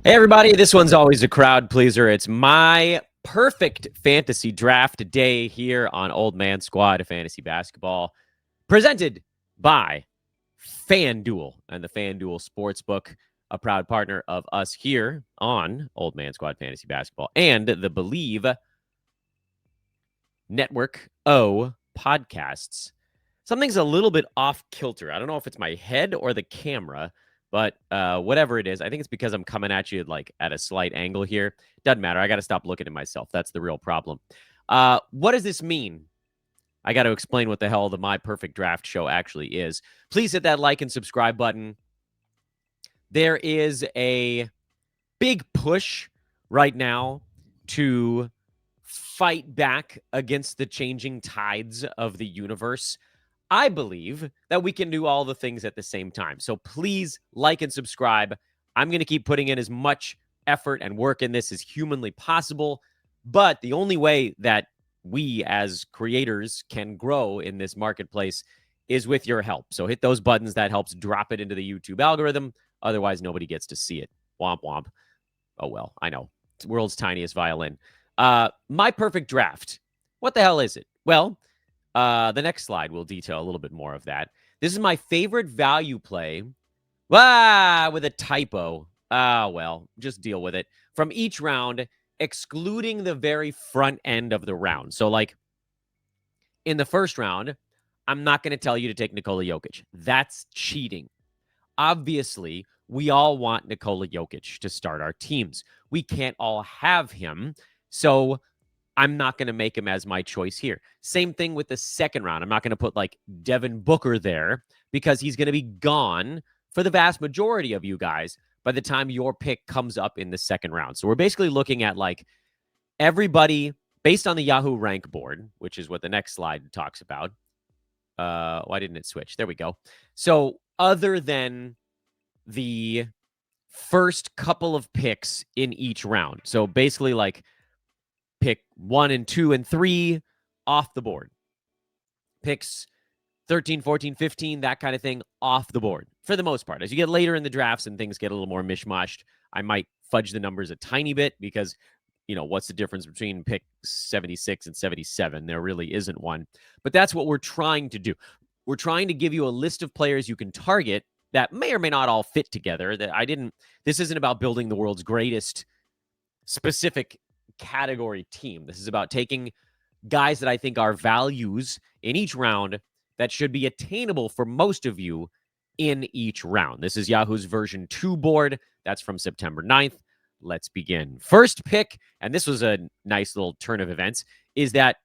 Hey, everybody. This one's always a crowd pleaser. It's my perfect fantasy draft day here on Old Man Squad Fantasy Basketball, presented by FanDuel and the FanDuel Sportsbook, a proud partner of us here on Old Man Squad Fantasy Basketball and the Believe Network O podcasts. Something's a little bit off kilter. I don't know if it's my head or the camera, but whatever it is, I think it's because I'm coming at you like at a slight angle here. Doesn't matter. I got to stop looking at myself. That's the real problem. What does this mean? I got to explain what the hell the My Perfect Draft show actually is. Please hit that like and subscribe button. There is a big push right now to fight back against the changing tides of the universe. I believe that we can do all the things at the same time. So please like and subscribe. I'm going to keep putting in as much effort and work in this as humanly possible. But the only way that we as creators can grow in this marketplace is with your help. So hit those buttons. That helps drop it into the YouTube algorithm. Otherwise, nobody gets to see it. Womp womp. Oh, well, I know. It's world's tiniest violin. My Perfect Draft. What the hell is it? Well, the next slide will detail a little bit more of that. This is my favorite value play. With a typo. Well, just deal with it. From each round, excluding the very front end of the round. So, like, in the first round, I'm not going to tell you to take Nikola Jokic. That's cheating. Obviously, we all want Nikola Jokic to start our teams. We can't all have him. So I'm not going to make him as my choice here. Same thing with the second round. I'm not going to put like Devin Booker there because he's going to be gone for the vast majority of you guys by the time your pick comes up in the second round. So we're basically looking at like everybody based on the Yahoo rank board, which is what the next slide talks about. Why didn't it switch? There we go. So other than the first couple of picks in each round. So basically like pick 1 and 2 and 3 off the board. Picks 13, 14, 15, that kind of thing off the board for the most part. As you get later in the drafts and things get a little more mishmashed, I might fudge the numbers a tiny bit because, you know, what's the difference between pick 76 and 77? There really isn't one. But that's what we're trying to do. We're trying to give you a list of players you can target that may or may not all fit together. This isn't about building the world's greatest specific category team. This is about taking guys that I think are values in each round that should be attainable for most of you in each round. This is Yahoo's version 2 board. That's from September 9th. Let's begin. First pick, and this was a nice little turn of events, is that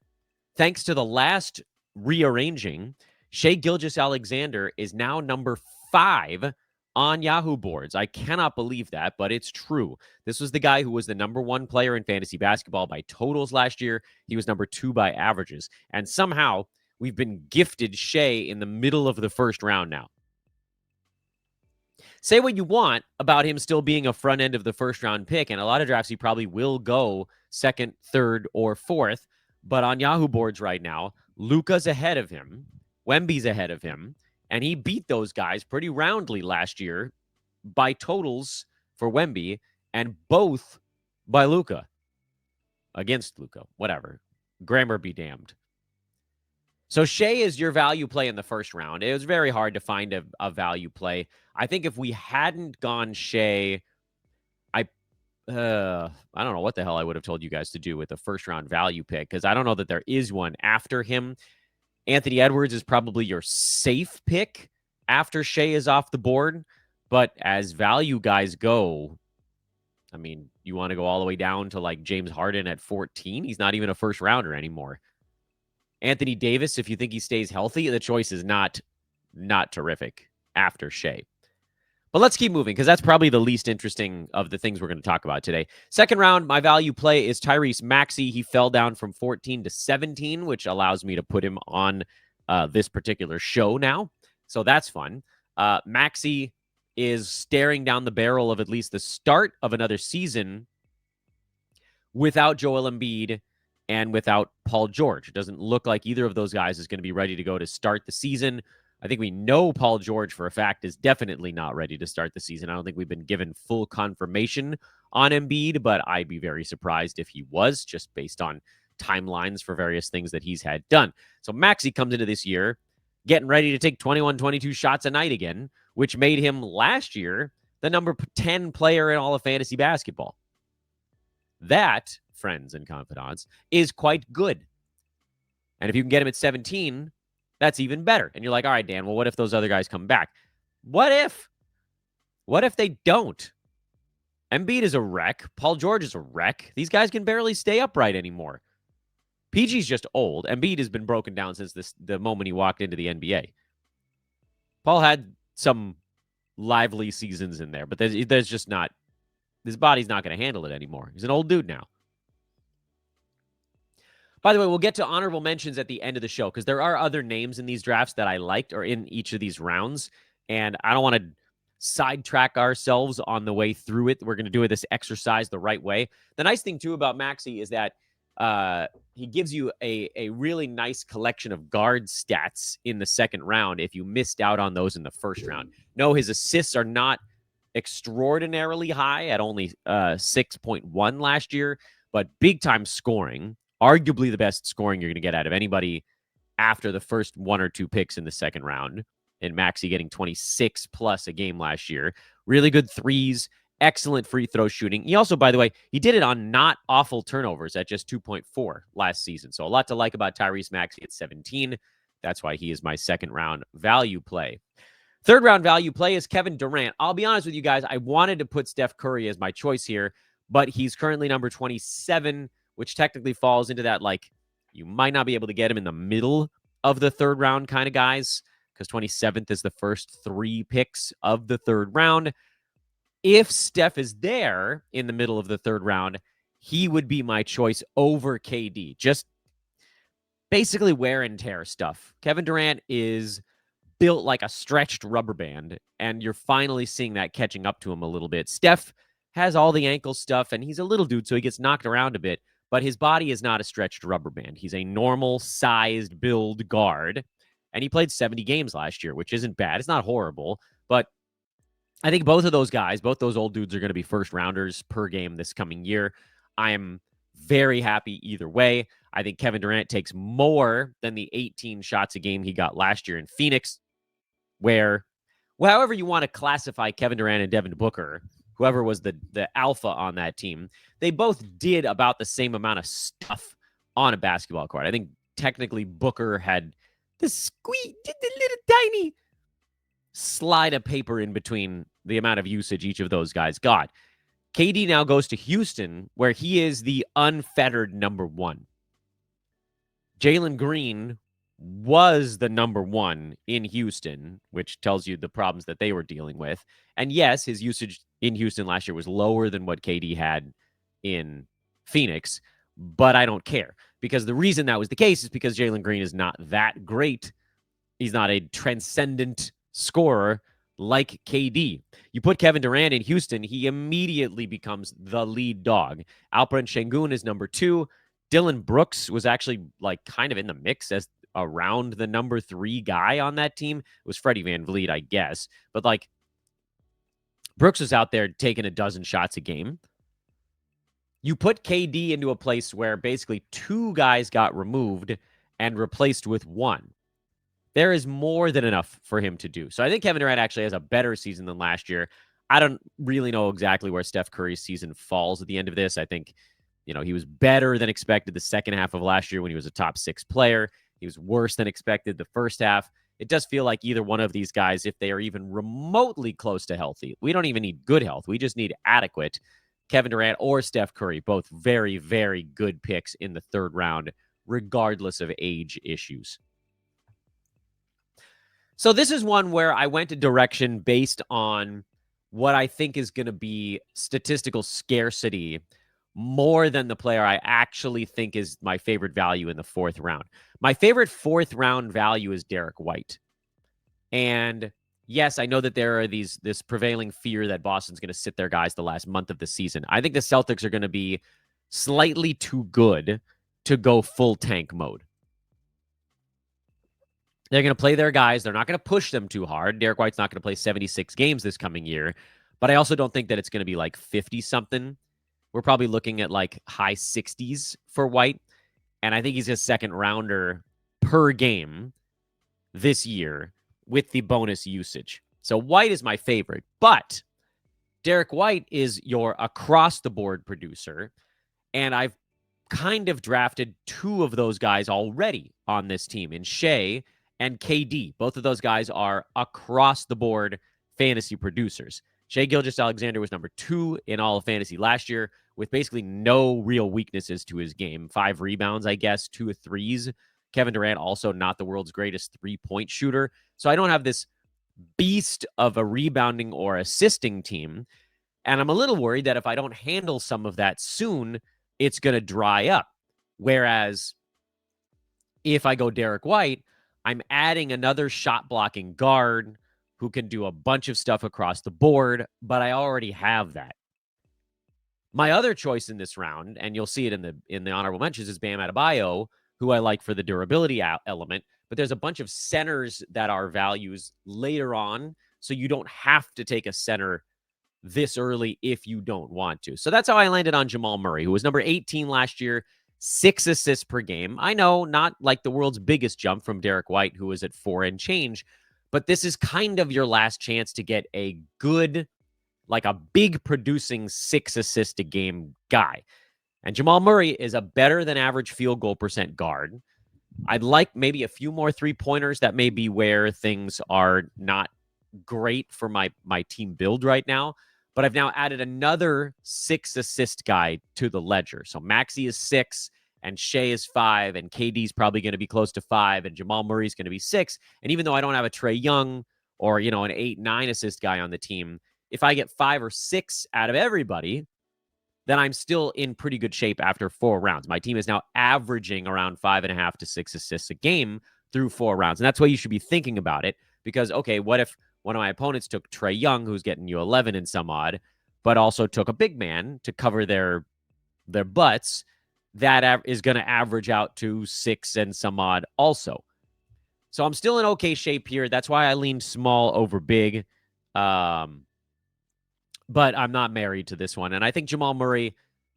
thanks to the last rearranging, Shai Gilgeous-Alexander is now number 5 on Yahoo boards. I cannot believe that, but it's true. This was the guy who was the number 1 player in fantasy basketball by totals last year. He was number 2 by averages. And somehow we've been gifted Shai in the middle of the first round now. Say what you want about him still being a front end of the first round pick. And a lot of drafts, he probably will go second, third, or fourth. But on Yahoo boards right now, Luka's ahead of him. Wemby's ahead of him. And he beat those guys pretty roundly last year by totals for Wemby and both by Luka. Against Luka, whatever. Grammar be damned. So Shai is your value play in the first round. It was very hard to find a value play. I think if we hadn't gone Shai, I don't know what the hell I would have told you guys to do with the first round value pick because I don't know that there is one after him. Anthony Edwards is probably your safe pick after Shai is off the board. But as value guys go, I mean, you want to go all the way down to like James Harden at 14? He's not even a first rounder anymore. Anthony Davis, if you think he stays healthy, the choice is not terrific after Shai. But let's keep moving because that's probably the least interesting of the things we're going to talk about today. Second round, my value play is Tyrese Maxey. He fell down from 14 to 17, which allows me to put him on this particular show now. So that's fun. Maxey is staring down the barrel of at least the start of another season without Joel Embiid and without Paul George. It doesn't look like either of those guys is going to be ready to go to start the season. I think we know Paul George for a fact is definitely not ready to start the season. I don't think we've been given full confirmation on Embiid, but I'd be very surprised if he was, just based on timelines for various things that he's had done. So Maxey comes into this year getting ready to take 21, 22 shots a night again, which made him last year the number 10 player in all of fantasy basketball. That, friends and confidants, is quite good. And if you can get him at 17, that's even better. And you're like, all right, Dan, well, what if those other guys come back? What if? What if they don't? Embiid is a wreck. Paul George is a wreck. These guys can barely stay upright anymore. PG's just old. Embiid has been broken down since the moment he walked into the NBA. Paul had some lively seasons in there, but there's just not, his body's not going to handle it anymore. He's an old dude now. By the way, we'll get to honorable mentions at the end of the show because there are other names in these drafts that I liked or in each of these rounds, and I don't want to sidetrack ourselves on the way through it. We're going to do this exercise the right way. The nice thing, too, about Maxey is that he gives you a really nice collection of guard stats in the second round if you missed out on those in the first round. No, his assists are not extraordinarily high at only 6.1 last year, but big-time scoring, arguably the best scoring you're going to get out of anybody after the first 1 or 2 picks in the second round. And Maxey getting 26 plus a game last year. Really good threes, excellent free throw shooting. He also, by the way, he did it on not awful turnovers at just 2.4 last season. So a lot to like about Tyrese Maxey at 17. That's why he is my second round value play. Third round value play is Kevin Durant. I'll be honest with you guys. I wanted to put Steph Curry as my choice here, but he's currently number 27, which technically falls into that, like, you might not be able to get him in the middle of the third round kind of guys, because 27th is the first 3 picks of the third round. If Steph is there in the middle of the third round, he would be my choice over KD. Just basically wear and tear stuff. Kevin Durant is built like a stretched rubber band, and you're finally seeing that catching up to him a little bit. Steph has all the ankle stuff, and he's a little dude, so he gets knocked around a bit, but his body is not a stretched rubber band. He's a normal-sized build guard, and he played 70 games last year, which isn't bad. It's not horrible, but I think both of those guys, both those old dudes, are going to be first-rounders per game this coming year. I am very happy either way. I think Kevin Durant takes more than the 18 shots a game he got last year in Phoenix, where, well, however you want to classify Kevin Durant and Devin Booker, whoever was the alpha on that team, they both did about the same amount of stuff on a basketball court. I think technically Booker had the little tiny slide of paper in between the amount of usage each of those guys got. KD now goes to Houston, where he is the unfettered number 1. Jalen Green was the number 1 in Houston, which tells you the problems that they were dealing with. And yes, his usage in Houston last year was lower than what KD had in Phoenix, but I don't care, because the reason that was the case is because Jalen Green is not that great. He's not a transcendent scorer like KD. You put Kevin Durant in Houston, he immediately becomes the lead dog. Alperen Sengun is number 2. Dylan Brooks was actually like kind of in the mix as around the number 3 guy on that team. It was Freddie VanVleet, I guess. But like, Brooks was out there taking a dozen shots a game. You put KD into a place where basically 2 guys got removed and replaced with 1. There is more than enough for him to do. So I think Kevin Durant actually has a better season than last year. I don't really know exactly where Steph Curry's season falls at the end of this. I think, he was better than expected the second half of last year when he was a top 6 player. He was worse than expected the first half. It does feel like either one of these guys, if they are even remotely close to healthy, we don't even need good health. We just need adequate. Kevin Durant or Steph Curry, both very, very good picks in the third round, regardless of age issues. So this is one where I went a direction based on what I think is going to be statistical scarcity more than the player I actually think is my favorite value in the 4th round. My favorite 4th round value is Derek White. And yes, I know that there are this prevailing fear that Boston's going to sit their guys the last month of the season. I think the Celtics are going to be slightly too good to go full tank mode. They're going to play their guys. They're not going to push them too hard. Derek White's not going to play 76 games this coming year, but I also don't think that it's going to be like 50 something. We're probably looking at like high 60s for White, and I think he's a second rounder per game this year with the bonus usage. So White is my favorite, but Derek White is your across the board producer, and I've kind of drafted two of those guys already on this team in Shea and KD. Both of those guys are across the board fantasy producers. Shea Gilgeous-Alexander was number 2 in all of fantasy last year with basically no real weaknesses to his game. 5 rebounds, I guess, 2 threes. Kevin Durant also not the world's greatest three-point shooter. So I don't have this beast of a rebounding or assisting team. And I'm a little worried that if I don't handle some of that soon, it's going to dry up. Whereas if I go Derek White, I'm adding another shot blocking guard who can do a bunch of stuff across the board, but I already have that. My other choice in this round, and you'll see it in the honorable mentions, is Bam Adebayo, who I like for the durability element. But there's a bunch of centers that are values later on, so you don't have to take a center this early if you don't want to. So that's how I landed on Jamal Murray, who was number 18 last year, 6 assists per game. I know, not like the world's biggest jump from Derek White, who was at 4 and change, but this is kind of your last chance to get a good, like a big producing 6 assist a game guy. And Jamal Murray is a better than average field goal percent guard. I'd like maybe a few more 3-pointers. That may be where things are not great for my team build right now. But I've now added another 6 assist guy to the ledger. So Maxey is 6, and Shea is 5, and KD's probably going to be close to 5, and Jamal Murray's going to be 6. And even though I don't have a Trae Young or, an 8-9 assist guy on the team, if I get 5 or 6 out of everybody, then I'm still in pretty good shape after 4 rounds. My team is now averaging around 5.5 to 6 assists a game through 4 rounds. And that's why you should be thinking about it, because, okay, what if one of my opponents took Trae Young, who's getting you 11 and some odd, but also took a big man to cover their butts? That is going to average out to 6 and some odd also. So I'm still in okay shape here. That's why I leaned small over big. But I'm not married to this one. And I think Jamal Murray,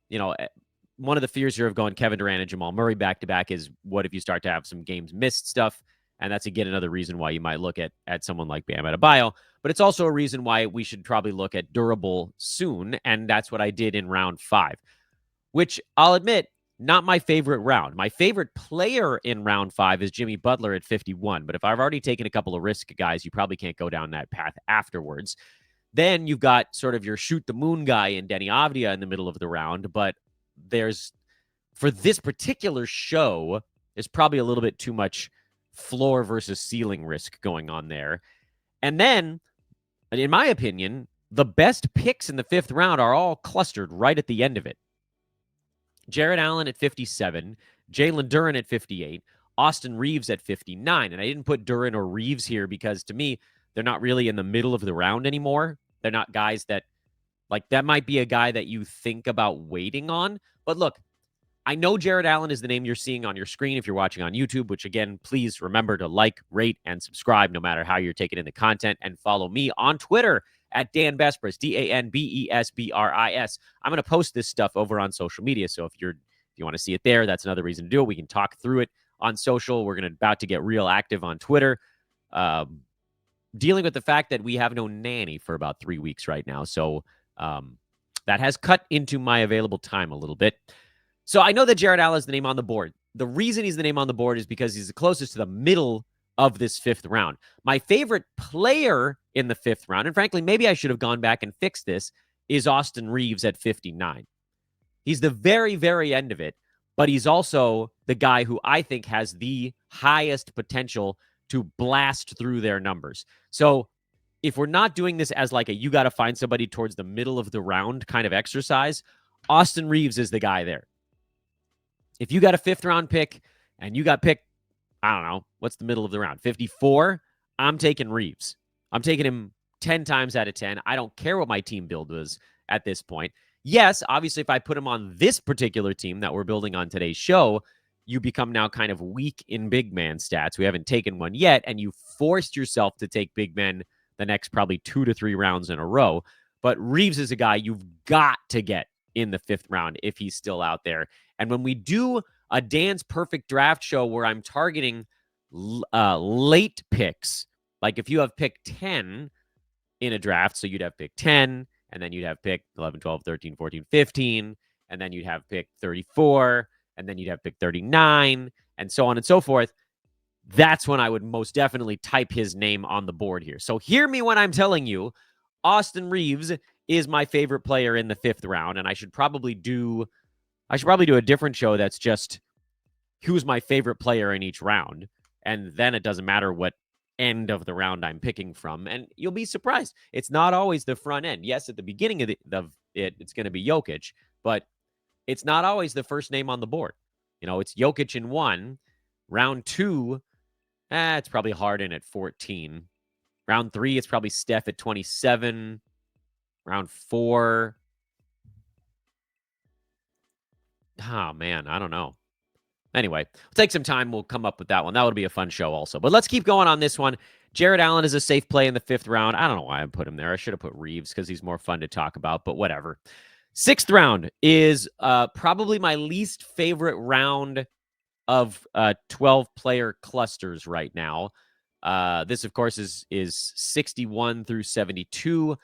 one of the fears here of going Kevin Durant and Jamal Murray back-to-back is what if you start to have some games missed stuff? And that's, again, another reason why you might look at someone like Bam Adebayo. But it's also a reason why we should probably look at durable soon. And that's what I did in round 5, which I'll admit, not my favorite round. My favorite player in round 5 is Jimmy Butler at 51. But if I've already taken a couple of risk guys, you probably can't go down that path afterwards. Then you've got sort of your shoot the moon guy in Denny Avdia in the middle of the round. But for this particular show, there's probably a little bit too much floor versus ceiling risk going on there. And then, in my opinion, the best picks in the 5th round are all clustered right at the end of it. Jarrett Allen at 57, Jalen Duren at 58, Austin Reeves at 59. And I didn't put Duren or Reeves here because, to me, they're not really in the middle of the round anymore. They're not guys that, that might be a guy that you think about waiting on. But look, I know Jarrett Allen is the name you're seeing on your screen if you're watching on YouTube, which, again, please remember to like, rate, and subscribe no matter how you're taking in the content, and follow me on Twitter at Dan Besbris, DanBesbris. I'm going to post this stuff over on social media, so if you want to see it there, that's another reason to do it. We can talk through it on social. We're about to get real active on Twitter, dealing with the fact that we have no nanny for about 3 weeks right now, so that has cut into my available time a little bit. So I know that Jarrett Allen is the name on the board. The reason he's the name on the board is because he's the closest to the middle of this 5th round. My favorite player in the 5th round, and frankly, maybe I should have gone back and fixed this, is Austin Reeves at 59. He's the very, very end of it, but he's also the guy who I think has the highest potential to blast through their numbers. So if we're not doing this as like a you got to find somebody towards the middle of the round kind of exercise, Austin Reeves is the guy there. If you got a 5th round pick and you got picked, I don't know, what's the middle of the round? 54? I'm taking Reeves. I'm taking him 10 times out of 10. I don't care what my team build was at this point. Yes, obviously, if I put him on this particular team that we're building on today's show, you become now kind of weak in big man stats. We haven't taken one yet, and you forced yourself to take big men the next probably 2 to 3 rounds in a row. But Reaves is a guy you've got to get in the 5th round if he's still out there. And when we do a Dan's Perfect Draft show where I'm targeting late picks, like if you have pick 10 in a draft, so you'd have pick 10, and then you'd have pick 11, 12, 13, 14, 15, and then you'd have pick 34, and then you'd have pick 39, and so on and so forth. That's when I would most definitely type his name on the board here. So hear me when I'm telling you, Austin Reaves is my favorite player in the 5th round, and I should probably do a different show that's just who's my favorite player in each round, and then it doesn't matter what end of the round I'm picking from, and you'll be surprised. It's not always the front end. Yes, at the beginning of it's going to be Jokic, but it's not always the first name on the board. It's Jokic in 1. Round 2, it's probably Harden at 14. Round 3, it's probably Steph at 27. Round 4, oh man, I don't know. Anyway, we'll take some time. We'll come up with that one. That would be a fun show also. But let's keep going on this one. Jarrett Allen is a safe play in the 5th round. I don't know why I put him there. I should have put Reaves because he's more fun to talk about, but whatever. 6th round is probably my least favorite round of 12-player clusters right now. This, of course, is 61 through 72.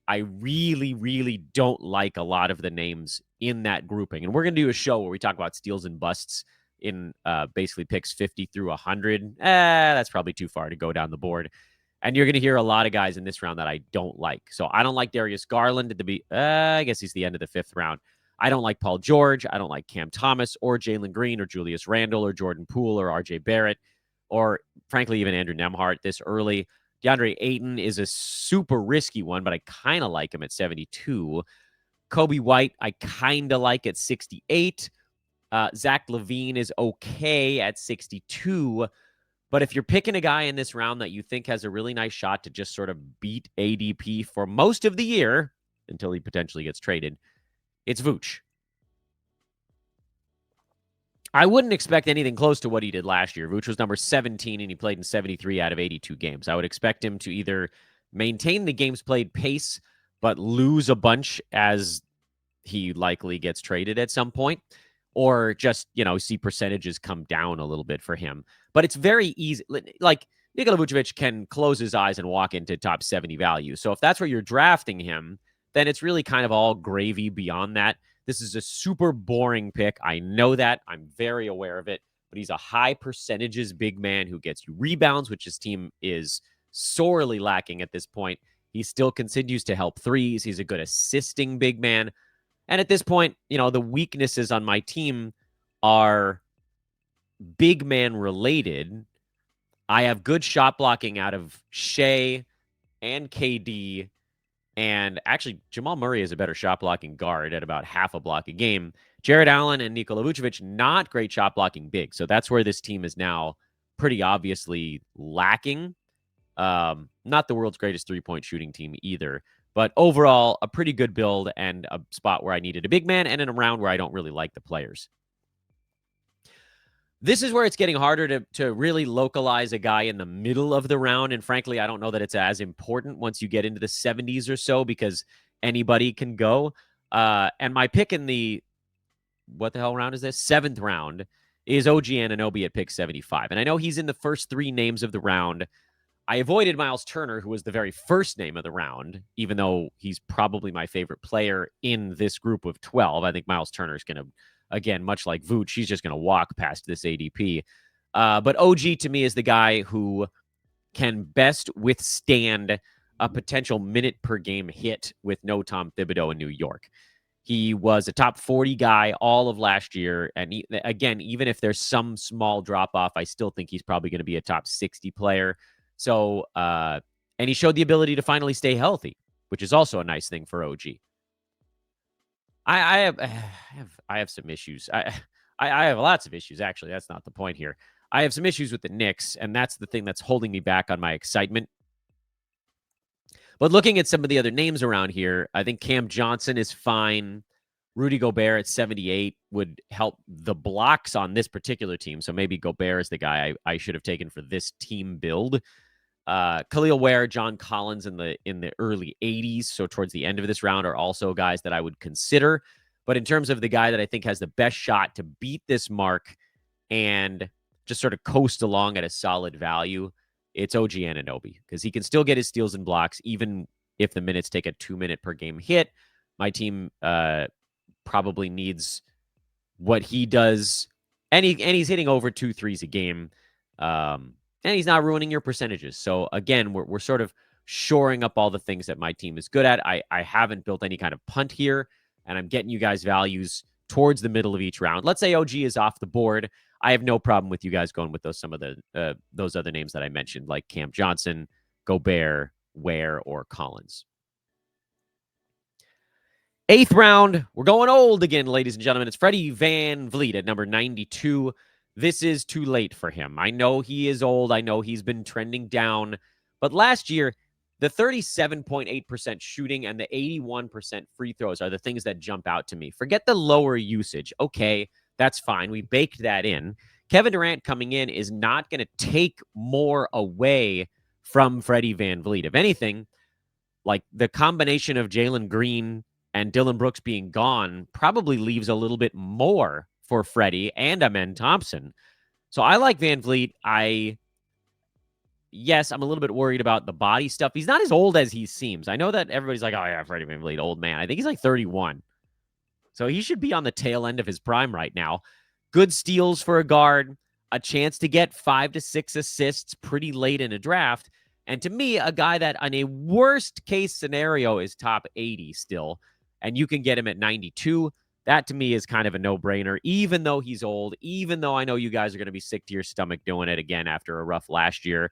I really, really don't like a lot of the names in that grouping. And we're going to do a show where we talk about steals and busts in basically picks 50 through 100. That's probably too far to go down the board. And you're going to hear a lot of guys in this round that I don't like. So I don't like Darius Garland at the I guess he's the end of the 5th round. I don't like Paul George. I don't like Cam Thomas or Jalen Green or Julius Randle or Jordan Poole or RJ Barrett or, frankly, even Andrew Nembhard this early. DeAndre Ayton is a super risky one, but I kind of like him at 72. Kobe White, I kind of like at 68. Zach LaVine is okay at 62. But if you're picking a guy in this round that you think has a really nice shot to just sort of beat ADP for most of the year until he potentially gets traded, it's Vooch. I wouldn't expect anything close to what he did last year. Vooch was number 17, and he played in 73 out of 82 games. I would expect him to either maintain the games played pace, but lose a bunch as he likely gets traded at some point, or just, see percentages come down a little bit for him. But it's very easy. Like, Nikola Vucevic can close his eyes and walk into top 70 value. So if that's where you're drafting him, then it's really kind of all gravy beyond that. This is a super boring pick. I know that. I'm very aware of it. But he's a high percentages big man who gets you rebounds, which his team is sorely lacking at this point. He still continues to help threes. He's a good assisting big man. And at this point, the weaknesses on my team are big man related. I have good shot blocking out of Shea and KD. And actually, Jamal Murray is a better shot blocking guard at about half a block a game. Jarrett Allen and Nikola Vucevic, not great shot blocking big. So that's where this team is now pretty obviously lacking. Not the world's greatest three-point shooting team either. But overall, a pretty good build and a spot where I needed a big man and in a round where I don't really like the players. This is where it's getting harder to really localize a guy in the middle of the round. And frankly, I don't know that it's as important once you get into the 70s or so because anybody can go. And my pick in the, what the hell round is this? 7th round is OG Anunoby at pick 75. And I know he's in the first 3 names of the round. I avoided Miles Turner, who was the very first name of the round, even though he's probably my favorite player in this group of 12. I think Miles Turner is going to, again, much like Vooch, he's just going to walk past this ADP. But OG, to me, is the guy who can best withstand a potential minute per game hit with no Tom Thibodeau in New York. He was a top 40 guy all of last year. And again, even if there's some small drop off, I still think he's probably going to be a top 60 player. So, and he showed the ability to finally stay healthy, which is also a nice thing for OG. I have some issues. I have lots of issues, actually. That's not the point here. I have some issues with the Knicks, and that's the thing that's holding me back on my excitement. But looking at some of the other names around here, I think Cam Johnson is fine. Rudy Gobert at 78 would help the blocks on this particular team. So maybe Gobert is the guy I should have taken for this team build. Khalil Ware, John Collins in the early 80s, so towards the end of this round, are also guys that I would consider. But in terms of the guy that I think has the best shot to beat this mark and just sort of coast along at a solid value, it's OG Anunoby, because he can still get his steals and blocks even if the minutes take a 2-minute per game hit. My team probably needs what he does, and he's hitting over 2 threes a game, and he's not ruining your percentages. So again, we're sort of shoring up all the things that my team is good at. I haven't built any kind of punt here, and I'm getting you guys values towards the middle of each round. Let's say OG is off the board. I have no problem with you guys going with some of the those other names that I mentioned, like Cam Johnson, Gobert, Ware, or Collins. 8th round, we're going old again, ladies and gentlemen. It's Freddie VanVleet at number 92. This is too late for him. I know he is old. I know he's been trending down. But last year, the 37.8% shooting and the 81% free throws are the things that jump out to me. Forget the lower usage. Okay, that's fine. We baked that in. Kevin Durant coming in is not going to take more away from Freddie VanVleet. If anything, like the combination of Jalen Green and Dillon Brooks being gone probably leaves a little bit more for Freddie and Amen Thompson. So I like VanVleet. Yes, I'm a little bit worried about the body stuff. He's not as old as he seems. I know that everybody's like, oh yeah, Freddie VanVleet, old man. I think he's like 31. So he should be on the tail end of his prime right now. Good steals for a guard, a chance to get 5 to 6 assists pretty late in a draft. And to me, a guy that on a worst case scenario is top 80 still, and you can get him at 92. That to me is kind of a no-brainer, even though he's old, even though I know you guys are going to be sick to your stomach doing it again after a rough last year.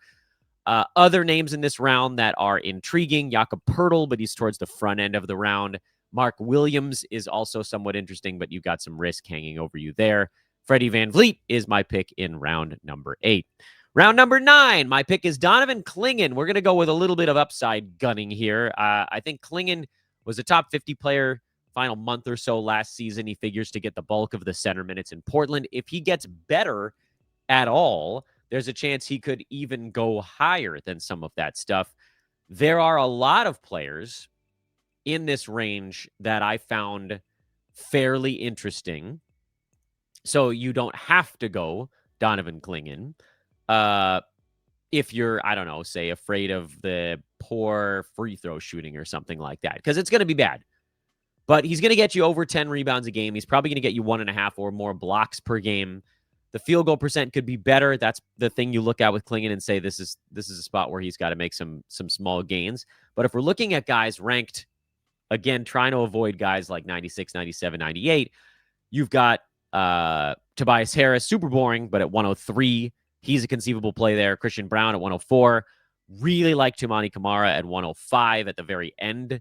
Other names in this round that are intriguing, Jakob Poeltl, but he's towards the front end of the round. Mark Williams is also somewhat interesting, but you've got some risk hanging over you there. Freddie VanVleet is my pick in round number 8. Round number 9, my pick is Donovan Clingan. We're going to go with a little bit of upside gunning here. I think Clingan was a top 50 player final month or so last season. He figures to get the bulk of the center minutes in Portland. If he gets better at all, there's a chance he could even go higher than some of that stuff. There are a lot of players in this range that I found fairly interesting. So you don't have to go Donovan Clingan. If you're, I don't know, say afraid of the poor free throw shooting or something like that, because it's going to be bad. But he's going to get you over 10 rebounds a game. He's probably going to get you 1.5 or more blocks per game. The field goal percent could be better. That's the thing you look at with Clingan and say this is a spot where he's got to make some small gains. But if we're looking at guys ranked, again, trying to avoid guys like 96, 97, 98, you've got Tobias Harris, super boring, but at 103, he's a conceivable play there. Christian Braun at 104. Really like Toumani Camara at 105 at the very end.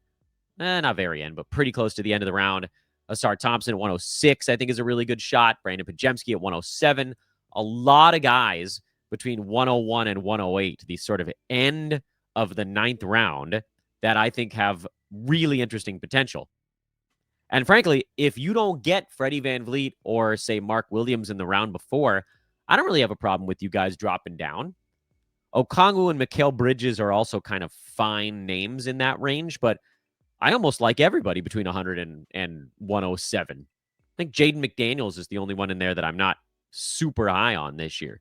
Not very end, but pretty close to the end of the round. Ausar Thompson at 106, I think, is a really good shot. Brandon Podziemski at 107. A lot of guys between 101 and 108, the sort of end of the 9th round, that I think have really interesting potential. And frankly, if you don't get Freddie VanVleet or, say, Mark Williams in the round before, I don't really have a problem with you guys dropping down. Okongwu and Mikal Bridges are also kind of fine names in that range, but I almost like everybody between 100 and 107. I think Jaden McDaniels is the only one in there that I'm not super high on this year.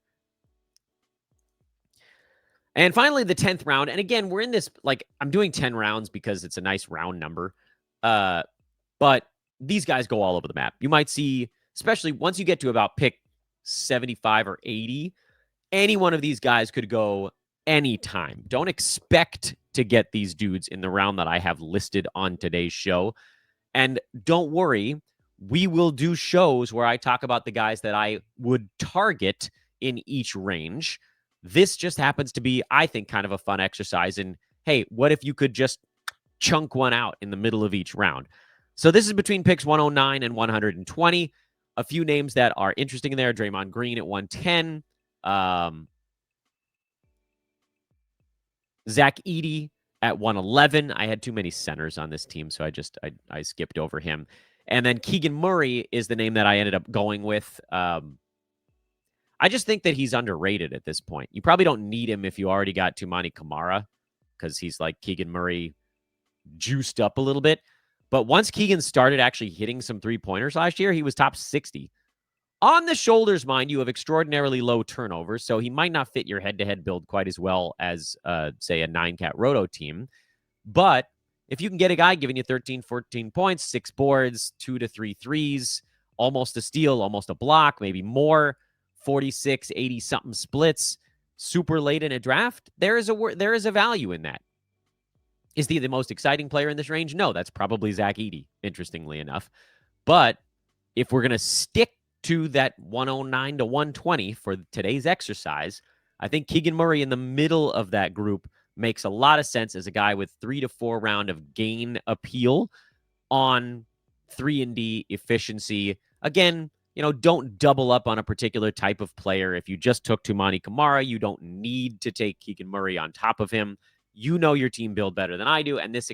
And finally, the 10th round. And again, we're in this, like, I'm doing 10 rounds because it's a nice round number. But these guys go all over the map. You might see, especially once you get to about pick 75 or 80, any one of these guys could go anytime. Don't expect to get these dudes in the round that I have listed on today's show. And don't worry, we will do shows where I talk about the guys that I would target in each range. This just happens to be, I think, kind of a fun exercise in, hey, what if you could just chunk one out in the middle of each round? So this is between picks 109 and 120. A few names that are interesting in there. Draymond Green at 110. Zach Edey at 111. I had too many centers on this team, so I skipped over him. And then Keegan Murray is the name that I ended up going with. I just think that he's underrated at this point. You probably don't need him if you already got Toumani Camara because he's like Keegan Murray juiced up a little bit. But once Keegan started actually hitting some three-pointers last year, he was top 60. On the shoulders, mind you, of extraordinarily low turnovers, so he might not fit your head-to-head build quite as well as, say, a 9-cat roto team. But if you can get a guy giving you 13, 14 points, 6 boards, 2 to 3 threes, almost a steal, almost a block, maybe more, 46, 80-something splits, super late in a draft, there is a value in that. Is he the most exciting player in this range? No, that's probably Zach Edey, interestingly enough. But if we're going to stick to that 109 to 120 for today's exercise, I think Keegan Murray in the middle of that group makes a lot of sense as a guy with 3 to 4 round of gain appeal on 3-and-D efficiency. Again, don't double up on a particular type of player. If you just took Toumani Camara, you don't need to take Keegan Murray on top of him. You know your team build better than I do, and this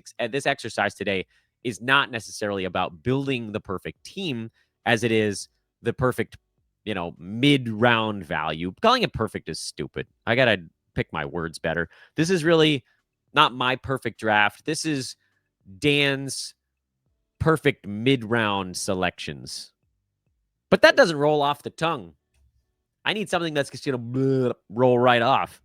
exercise today is not necessarily about building the perfect team as it is the perfect, mid-round value. Calling it perfect is stupid. I got to pick my words better. This is really not my perfect draft. This is Dan's perfect mid-round selections. But that doesn't roll off the tongue. I need something that's just going to roll right off.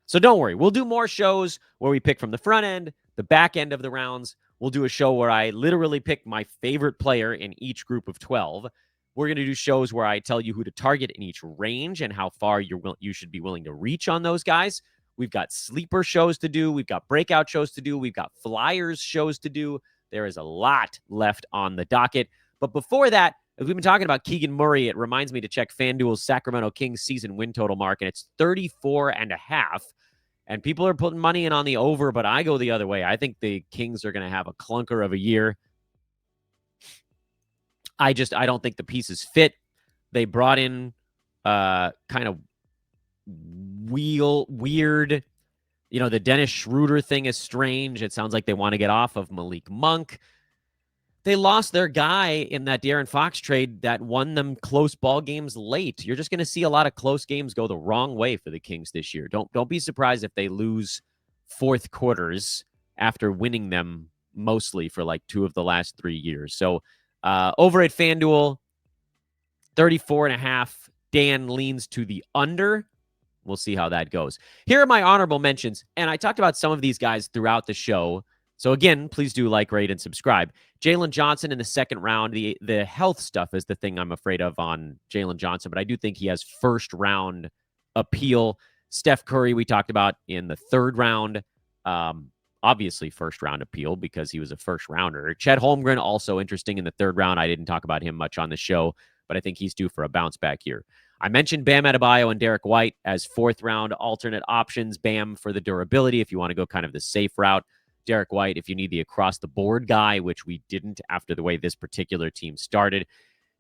So don't worry. We'll do more shows where we pick from the front end, the back end of the rounds. We'll do a show where I literally pick my favorite player in each group of 12. We're going to do shows where I tell you who to target in each range and how far you should be willing to reach on those guys. We've got sleeper shows to do. We've got breakout shows to do. We've got flyers shows to do. There is a lot left on the docket. But before that, if we've been talking about Keegan Murray, it reminds me to check FanDuel's Sacramento Kings season win total mark, and it's 34.5. And people are putting money in on the over, but I go the other way. I think the Kings are going to have a clunker of a year. I don't think the pieces fit. They brought in kind of weird. The Dennis Schroeder thing is strange. It sounds like they want to get off of Malik Monk. They lost their guy in that De'Aaron Fox trade that won them close ball games late. You're just going to see a lot of close games go the wrong way for the Kings this year. Don't be surprised if they lose fourth quarters after winning them mostly for like 2 of the last 3 years. So over at FanDuel, 34.5. Dan leans to the under. We'll see how that goes. Here are my honorable mentions, and I talked about some of these guys throughout the show. So again, please do like, rate, and subscribe. Jalen Johnson in the second round. The health stuff is the thing I'm afraid of on Jalen Johnson, but I do think he has first round appeal. Steph Curry, we talked about in the third round. Obviously first round appeal because he was a first rounder. Chet Holmgren, also interesting in the third round. I didn't talk about him much on the show, but I think he's due for a bounce back here. I mentioned Bam Adebayo and Derek White as fourth round alternate options. Bam for the durability if you want to go kind of the safe route. Derek White if you need the across-the-board guy, which we didn't after the way this particular team started.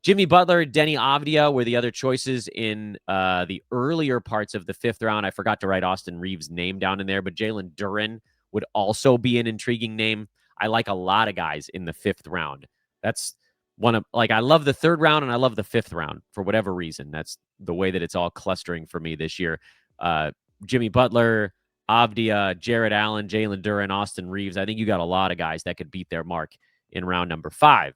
Jimmy Butler, Denny Avdia were the other choices in the earlier parts of the fifth round. I forgot to write Austin Reeves' name down in there, but Jalen Duren would also be an intriguing name. I like a lot of guys in the fifth round. That's I love the third round and I love the fifth round for whatever reason. That's the way that it's all clustering for me this year. Jimmy Butler, Avdia, Jared Allen, Jalen Duren, Austin Reeves. I think you got a lot of guys that could beat their mark in round number 5.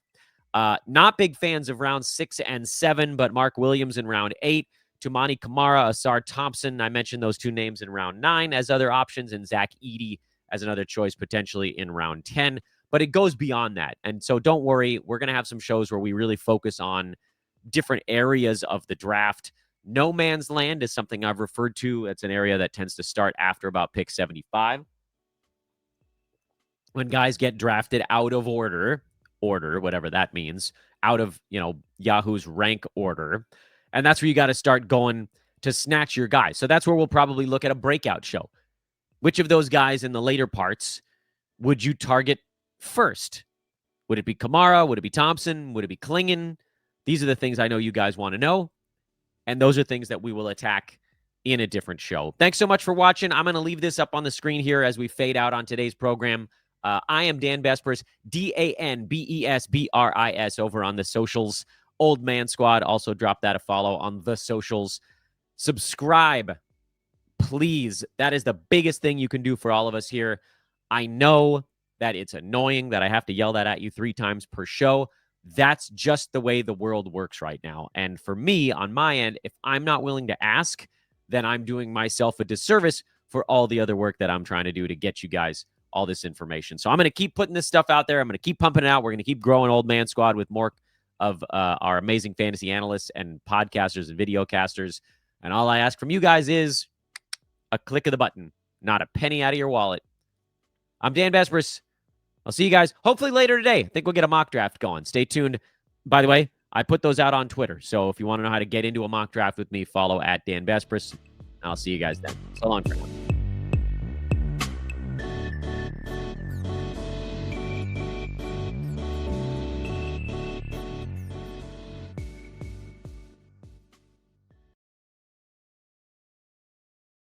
Not big fans of round 6 and 7, but Mark Williams in round 8, Toumani Camara, Asar Thompson. I mentioned those 2 names in round 9 as other options, and Zach Edey as another choice potentially in round 10. But it goes beyond that. And so don't worry. We're going to have some shows where we really focus on different areas of the draft. No man's land is something I've referred to. It's an area that tends to start after about pick 75. When guys get drafted out of order, whatever that means, out of, Yahoo's rank order. And that's where you got to start going to snatch your guys. So that's where we'll probably look at a breakout show. Which of those guys in the later parts would you target first? Would it be Camara? Would it be Thompson? Would it be Klingon? These are the things I know you guys want to know. And those are things that we will attack in a different show. Thanks so much for watching. I'm going to leave this up on the screen here as we fade out on today's program. I am Dan Besbris, DanBesbris over on the socials. Old Man Squad, also drop that a follow on the socials. Subscribe, please. That is the biggest thing you can do for all of us here. I know that it's annoying that I have to yell that at you 3 times per show. That's just the way the world works right now. And for me, on my end, if I'm not willing to ask, then I'm doing myself a disservice for all the other work that I'm trying to do to get you guys all this information. So I'm going to keep putting this stuff out there. I'm going to keep pumping it out. We're going to keep growing Old Man Squad with more of our amazing fantasy analysts and podcasters and videocasters. And all I ask from you guys is a click of the button, not a penny out of your wallet. I'm Dan Besbris. I'll see you guys hopefully later today. I think we'll get a mock draft going. Stay tuned. By the way, I put those out on Twitter. So if you want to know how to get into a mock draft with me, follow at Dan Besbris. I'll see you guys then. So long, everyone.